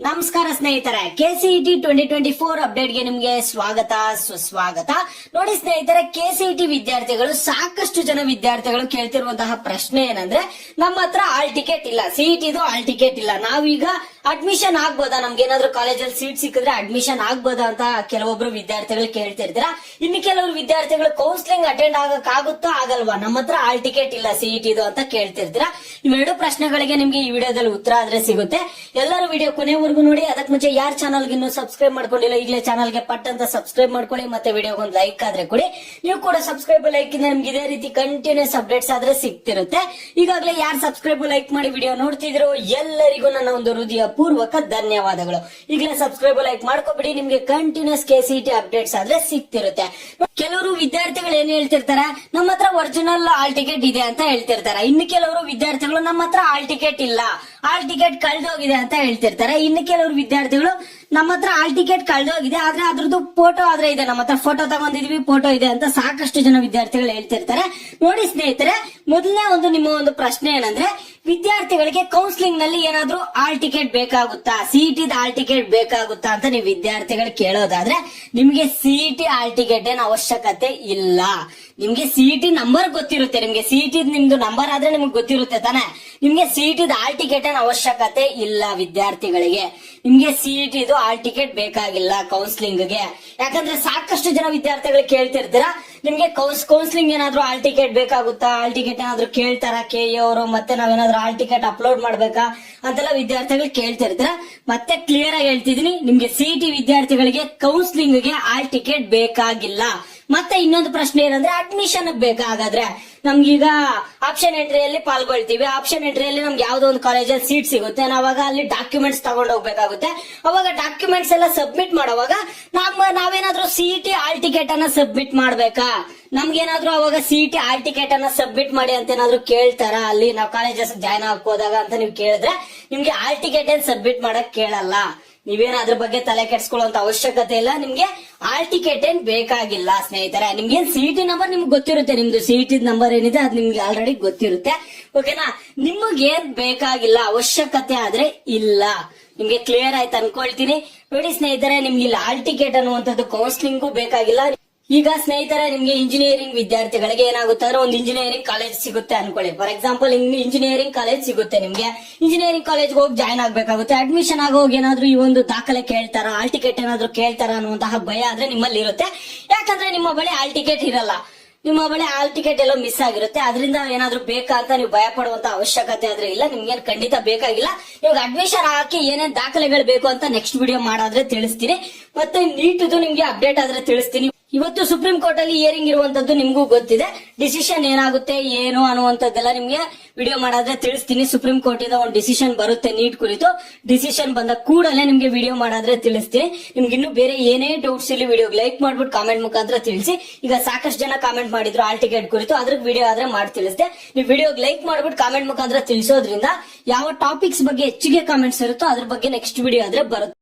ನಮಸ್ಕಾರ ಸ್ನೇಹಿತರೆ, ಕೆಸಿಇಟಿ 2024 ಅಪ್ಡೇಟ್ಗೆ ನಿಮ್ಗೆ ಸ್ವಾಗತ ಸುಸ್ವಾಗತ. ನೋಡಿ ಸ್ನೇಹಿತರೆ, ಕೆಸಿಇಟಿ ವಿದ್ಯಾರ್ಥಿಗಳು ಸಾಕಷ್ಟು ಜನ ವಿದ್ಯಾರ್ಥಿಗಳು ಕೇಳ್ತಿರುವಂತಹ ಪ್ರಶ್ನೆ ಏನಂದ್ರೆ, ನಮ್ಮ ಹತ್ರ ಆಲ್ ಟಿಕೆಟ್ ಇಲ್ಲ, ಸಿಇಟಿದು ಆಲ್ ಟಿಕೆಟ್ ಇಲ್ಲ, ನಾವೀಗ ಅಡ್ಮಿಷನ್ ಆಗ್ಬೋದಾ, ನಮ್ಗೆ ಏನಾದ್ರು ಕಾಲೇಜಲ್ಲಿ ಸೀಟ್ ಸಿಕ್ಕಿದ್ರೆ ಅಡ್ಮಿಷನ್ ಆಗ್ಬೋದಾ ಅಂತ ಕೆಲವೊಬ್ರು ವಿದ್ಯಾರ್ಥಿಗಳು ಕೇಳ್ತಿರ್ತೀರಾ. ಇನ್ನು ಕೆಲವರು ವಿದ್ಯಾರ್ಥಿಗಳು ಕೌನ್ಸಿಲಿಂಗ್ ಅಟೆಂಡ್ ಆಗಕ್ಕಾಗುತ್ತಾ ಆಗಲ್ವಾ, ನಮ್ಮ ಹತ್ರ ಆಲ್ ಟಿಕೆಟ್ ಇಲ್ಲ ಸಿಇಟಿದು ಅಂತ ಕೇಳ್ತಿರ್ತೀರಾ. ಇವೆರಡು ಪ್ರಶ್ನೆಗಳಿಗೆ ನಿಮ್ಗೆ ಈ ವಿಡಿಯೋದಲ್ಲಿ ಉತ್ತರ ಆದ್ರೆ ಸಿಗುತ್ತೆ. ಎಲ್ಲರೂ ವಿಡಿಯೋ ಕೊನೆವರೆಗೂ ನೋಡಿ. ಅದಕ್ಕೆ ಮುಂಚೆ ಯಾರು ಚಾನಲ್ಗೆ ಇನ್ನೂ ಸಬ್ಸ್ಕ್ರೈಬ್ ಮಾಡ್ಕೊಂಡಿಲ್ಲ, ಈಗಲೇ ಚಾನಲ್ಗೆ ಪಟ್ ಅಂತ ಸಬ್ಸ್ಕ್ರೈಬ್ ಮಾಡ್ಕೊಳ್ಳಿ. ಮತ್ತೆ ವಿಡಿಯೋಗೆ ಒಂದು ಲೈಕ್ ಆದ್ರೆ ಕೊಡಿ. ನೀವು ಕೂಡ ಸಬ್ಸ್ಕ್ರೈಬ್ ಲೈಕ್ ಇಂದ ನಿಮ್ಗೆ ಇದೇ ರೀತಿ ಕಂಟಿನ್ಯೂಸ್ ಅಪ್ಡೇಟ್ಸ್ ಆದ್ರೆ ಸಿಗ್ತಿರುತ್ತೆ. ಈಗಾಗಲೇ ಯಾರು ಸಬ್ಸ್ಕ್ರೈಬ್ ಲೈಕ್ ಮಾಡಿ ವಿಡಿಯೋ ನೋಡ್ತಿದ್ರು ಎಲ್ಲರಿಗೂ ನನ್ನ ಒಂದು ಹೃದಯ ಪೂರ್ವಕ ಧನ್ಯವಾದಗಳು. ಈಗಲೇ ಸಬ್ಸ್ಕ್ರೈಬ್ ಲೈಕ್ ಮಾಡ್ಕೊಬಿಡಿ, ನಿಮ್ಗೆ ಕಂಟಿನ್ಯೂಸ್ ಕೆಸಿಇಟಿ ಅಪ್ಡೇಟ್ಸ್ ಆದ್ರೆ ಸಿಗ್ತಿರುತ್ತೆ. ಕೆಲವರು ವಿದ್ಯಾರ್ಥಿಗಳು ಏನ್ ಹೇಳ್ತಿರ್ತಾರೆ, ನಮ್ಮ ಹತ್ರ ಒರಿಜಿನಲ್ ಆಲ್ ಟಿಕೆಟ್ ಇದೆ ಅಂತ ಹೇಳ್ತಿರ್ತಾರೆ. ಇನ್ನು ಕೆಲವರು ವಿದ್ಯಾರ್ಥಿಗಳು ನಮ್ಮ ಹತ್ರ ಆಲ್ ಟಿಕೆಟ್ ಇಲ್ಲ, ಆಲ್ ಟಿಕೆಟ್ ಕಳ್ದೋಗಿದೆ ಅಂತ ಹೇಳ್ತಿರ್ತಾರೆ. ಇನ್ನು ಕೆಲವರು ವಿದ್ಯಾರ್ಥಿಗಳು ನಮ್ಮ ಹತ್ರ ಆಲ್ ಟಿಕೆಟ್ ಕಳ್ದೋಗಿದೆ, ಆದ್ರೆ ಅದ್ರದ್ದು ಫೋಟೋ ಆದ್ರೆ ಇದೆ, ನಮ್ಮ ಹತ್ರ ಫೋಟೋ ತಗೊಂಡಿದೀವಿ, ಫೋಟೋ ಇದೆ ಅಂತ ಸಾಕಷ್ಟು ಜನ ವಿದ್ಯಾರ್ಥಿಗಳು ಹೇಳ್ತಿರ್ತಾರೆ. ನೋಡಿ ಸ್ನೇಹಿತರೆ, ಮೊದಲನೇ ಒಂದು ನಿಮ್ಮ ಒಂದು ಪ್ರಶ್ನೆ ಏನಂದ್ರೆ, ವಿದ್ಯಾರ್ಥಿಗಳಿಗೆ ಕೌನ್ಸಿಲಿಂಗ್ ನಲ್ಲಿ ಏನಾದ್ರೂ ಆಲ್ ಟಿಕೆಟ್ ಬೇಕಾಗುತ್ತಾ, ಸಿಇಟಿದ ಆಲ್ ಟಿಕೆಟ್ ಬೇಕಾಗುತ್ತಾ ಅಂತ ನೀವು ವಿದ್ಯಾರ್ಥಿಗಳು ಕೇಳೋದಾದ್ರೆ, ನಿಮ್ಗೆ ಸಿಇಟಿ ಆಲ್ ಟಿಕೆಟ್ ಏನ್ ಅವಶ್ಯಕತೆ ಇಲ್ಲ. ನಿಮ್ಗೆ ಸಿಇಟಿ ನಂಬರ್ ಗೊತ್ತಿರುತ್ತೆ, ನಿಮ್ಗೆ ಸಿಇಟಿ ನಿಮ್ದು ನಂಬರ್ ಆದ್ರೆ ನಿಮ್ಗೆ ಗೊತ್ತಿರುತ್ತೆ ತಾನೆ. ನಿಮ್ಗೆ ಸಿಇಟಿದ ಆಲ್ ಟಿಕೆಟ್ ಏನ್ ಅವಶ್ಯಕತೆ ಇಲ್ಲ ವಿದ್ಯಾರ್ಥಿಗಳಿಗೆ. ನಿಮ್ಗೆ ಸಿಇಟಿದು ಆಲ್ ಟಿಕೆಟ್ ಬೇಕಾಗಿಲ್ಲ ಕೌನ್ಸಿಲಿಂಗ್ಗೆ. ಯಾಕಂದ್ರೆ ಸಾಕಷ್ಟು ಜನ ವಿದ್ಯಾರ್ಥಿಗಳು ಕೇಳ್ತಿರ್ತೀರಾ, ನಿಮ್ಗೆ ಕೌನ್ಸಿಲಿಂಗ್ ಏನಾದ್ರು ಆಲ್ ಟಿಕೆಟ್ ಬೇಕಾಗುತ್ತಾ, ಆಲ್ ಟಿಕೆಟ್ ಏನಾದ್ರು ಕೇಳ್ತಾರ ಕೆಇ ಅವರು, ಮತ್ತೆ ನಾವೇನಾದ್ರು ಆಲ್ ಟಿಕೆಟ್ ಅಪ್ಲೋಡ್ ಮಾಡ್ಬೇಕಾ ಅಂತೆಲ್ಲ ವಿದ್ಯಾರ್ಥಿಗಳು ಕೇಳ್ತಿರ್ತೀರಾ. ಮತ್ತೆ ಕ್ಲಿಯರ್ ಆಗಿ ಹೇಳ್ತಿದೀನಿ, ನಿಮ್ಗೆ ಸಿಇಟಿ ವಿದ್ಯಾರ್ಥಿಗಳಿಗೆ ಕೌನ್ಸಿಲಿಂಗ್ಗೆ ಆಲ್ ಟಿಕೆಟ್ ಬೇಕಾಗಿಲ್ಲ. ಮತ್ತೆ ಇನ್ನೊಂದು ಪ್ರಶ್ನೆ ಏನಂದ್ರೆ, ಅಡ್ಮಿಷನ್ ಬೇಕಾಗಾದ್ರೆ ನಮ್ಗೀಗ ಆಪ್ಷನ್ ಎಂಟ್ರಿಯಲ್ಲಿ ಪಾಲ್ಗೊಳ್ತೀವಿ, ಆಪ್ಷನ್ ಎಂಟ್ರಿಯಲ್ಲಿ ನಮ್ಗೆ ಯಾವ್ದೋ ಒಂದು ಕಾಲೇಜಲ್ಲಿ ಸೀಟ್ ಸಿಗುತ್ತೆ, ನಾವಾಗ ಅಲ್ಲಿ ಡಾಕ್ಯುಮೆಂಟ್ಸ್ ತಗೊಂಡ್ ಹೋಗ್ಬೇಕಾಗುತ್ತೆ. ಅವಾಗ ಡಾಕ್ಯುಮೆಂಟ್ಸ್ ಎಲ್ಲ ಸಬ್ಮಿಟ್ ಮಾಡೋವಾಗ ನಾವೇನಾದ್ರೂ ಸಿಇಟಿ ಆಲ್ ಟಿಕೆಟ್ ಅನ್ನ ಸಬ್ಮಿಟ್ ಮಾಡ್ಬೇಕಾ, ನಮ್ಗೇನಾದ್ರೂ ಅವಾಗ ಸಿಇಟಿ ಆಲ್ ಟಿಕೆಟ್ ಅನ್ನ ಸಬ್ಮಿಟ್ ಮಾಡಿ ಅಂತ ಏನಾದ್ರು ಕೇಳ್ತಾರ ಅಲ್ಲಿ ನಾವು ಕಾಲೇಜಸ್ ಜಾಯ್ನ್ ಹೋದಾಗ ಅಂತ ನೀವು ಕೇಳಿದ್ರೆ, ನಿಮ್ಗೆ ಆಲ್ ಟಿಕೆಟ್ ಏನ್ ಸಬ್ಮಿಟ್ ಮಾಡಕ್ ಕೇಳಲ್ಲ. ನೀವೇನು ಅದ್ರ ಬಗ್ಗೆ ತಲೆ ಕೆಡ್ಸ್ಕೊಳ್ಳುವಂತ ಅವಶ್ಯಕತೆ ಇಲ್ಲ, ನಿಮ್ಗೆ ಆಲ್ ಟಿಕೆಟ್ ಏನ್ ಬೇಕಾಗಿಲ್ಲ ಸ್ನೇಹಿತರೆ. ನಿಮ್ಗೆ ಸಿಇಟಿ ನಂಬರ್ ನಿಮ್ಗೆ ಗೊತ್ತಿರುತ್ತೆ, ನಿಮ್ದು ಸಿಇಟಿ ನಂಬರ್ ಏನಿದೆ ಅದು ನಿಮ್ಗೆ ಆಲ್ರೆಡಿ ಗೊತ್ತಿರುತ್ತೆ, ಓಕೆನಾ. ನಿಮಗೇನ್ ಬೇಕಾಗಿಲ್ಲ, ಅವಶ್ಯಕತೆ ಆದ್ರೆ ಇಲ್ಲ. ನಿಮ್ಗೆ ಕ್ಲಿಯರ್ ಆಯ್ತು ಅನ್ಕೊಳ್ತೀನಿ. ನೋಡಿ ಸ್ನೇಹಿತರೆ, ನಿಮ್ಗೆ ಇಲ್ಲಿ ಆಲ್ ಟಿಕೆಟ್ ಅನ್ನುವಂಥದ್ದು ಕೌನ್ಸಿಲಿಂಗು ಬೇಕಾಗಿಲ್ಲ. ಈಗ ಸ್ನೇಹಿತರೆ, ನಿಮ್ಗೆ ಇಂಜಿನಿಯರಿಂಗ್ ವಿದ್ಯಾರ್ಥಿಗಳಿಗೆ ಏನಾಗುತ್ತೆ ಅಂದ್ರೆ, ಒಂದು ಇಂಜಿನಿಯರಿಂಗ್ ಕಾಲೇಜ್ ಸಿಗುತ್ತೆ ಅನ್ಕೊಳ್ಳಿ. ಫಾರ್ ಎಕ್ಸಾಂಪಲ್, ಇಂಜಿನಿಯರಿಂಗ್ ಕಾಲೇಜ್ ಸಿಗುತ್ತೆ ನಿಮ್ಗೆ, ಇಂಜಿನಿಯರಿಂಗ್ ಕಾಲೇಜ್ ಹೋಗಿ ಜಾಯ್ನ್ ಆಗ್ಬೇಕಾಗುತ್ತೆ. ಅಡ್ಮಿಷನ್ ಆಗೋಗಿ ಏನಾದ್ರು ಈ ಒಂದು ದಾಖಲೆ ಕೇಳ್ತಾರ, ಆಲ್ ಟಿಕೆಟ್ ಏನಾದ್ರು ಕೇಳ್ತಾರ ಅನ್ನುವಂತಹ ಭಯ ಆದ್ರೆ ನಿಮ್ಮಲ್ಲಿ ಇರುತ್ತೆ. ಯಾಕಂದ್ರೆ ನಿಮ್ಮ ಬಳಿ ಆಲ್ ಟಿಕೆಟ್ ಇರಲ್ಲ, ನಿಮ್ಮ ಬಳಿ ಆಲ್ ಟಿಕೆಟ್ ಎಲ್ಲೋ ಮಿಸ್ ಆಗಿರುತ್ತೆ. ಅದರಿಂದ ಏನಾದ್ರು ಬೇಕಾ ಅಂತ ನೀವು ಭಯ ಪಡುವಂತ ಅವಶ್ಯಕತೆ ಆದ್ರೆ ಇಲ್ಲ, ನಿಮ್ಗೇನ್ ಖಂಡಿತ ಬೇಕಾಗಿಲ್ಲ. ಇವಾಗ ಅಡ್ಮಿಷನ್ ಹಾಕಿ ಏನೇನ್ ದಾಖಲೆಗಳು ಬೇಕು ಅಂತ ನೆಕ್ಸ್ಟ್ ವಿಡಿಯೋ ಮಾಡಾದ್ರೆ ತಿಳಿಸ್ತೀನಿ. ಮತ್ತೆ ನೀಟ್ದು ನಿಮ್ಗೆ ಅಪ್ಡೇಟ್ ಆದ್ರೆ ತಿಳಿಸ್ತೀನಿ. ಇವತ್ತು ಸುಪ್ರೀಂ ಕೋರ್ಟ್ ಅಲ್ಲಿ ಹಿಯರಿಂಗ್ ಇರುವಂತದ್ದು ನಿಮ್ಗೂ ಗೊತ್ತಿದೆ. ಡಿಸಿಷನ್ ಏನಾಗುತ್ತೆ ಏನು ಅನ್ನುವಂಥದ್ದೆಲ್ಲ ನಿಮ್ಗೆ ವಿಡಿಯೋ ಮಾಡಾದ್ರೆ ತಿಳಿಸ್ತೀನಿ. ಸುಪ್ರೀಂ ಕೋರ್ಟ್ ಇಂದ ಒಂದು ಡಿಸಿಷನ್ ಬರುತ್ತೆ ನೀಟ್ ಕುರಿತು. ಡಿಸಿಷನ್ ಬಂದ ಕೂಡಲೇ ನಿಮ್ಗೆ ವಿಡಿಯೋ ಮಾಡಾದ್ರೆ ತಿಳಿಸ್ತೀನಿ. ನಿಮ್ಗೆ ಇನ್ನು ಬೇರೆ ಏನೇ ಡೌಟ್ಸ್ ಇಲ್ಲಿ ವಿಡಿಯೋ ಲೈಕ್ ಮಾಡ್ಬಿಟ್ಟು ಕಾಮೆಂಟ್ ಮುಖಾಂತರ ತಿಳಿಸಿ. ಈಗ ಸಾಕಷ್ಟು ಜನ ಕಾಮೆಂಟ್ ಮಾಡಿದ್ರು ಆಲ್ ಟಿಕೆಟ್ ಕುರಿತು, ಅದ್ರ ವಿಡಿಯೋ ಆದ್ರೆ ಮಾಡಿ ತಿಳಿಸಿದೆ. ನೀವು ವಿಡಿಯೋಗೆ ಲೈಕ್ ಮಾಡ್ಬಿಟ್ಟು ಕಾಮೆಂಟ್ ಮುಖಾಂತರ ತಿಳಿಸೋದ್ರಿಂದ ಯಾವ ಟಾಪಿಕ್ಸ್ ಬಗ್ಗೆ ಹೆಚ್ಚಿಗೆ ಕಾಮೆಂಟ್ಸ್ ಇರುತ್ತೋ ಅದ್ರ ಬಗ್ಗೆ ನೆಕ್ಸ್ಟ್ ವಿಡಿಯೋ ಆದ್ರೆ ಬರುತ್ತೆ.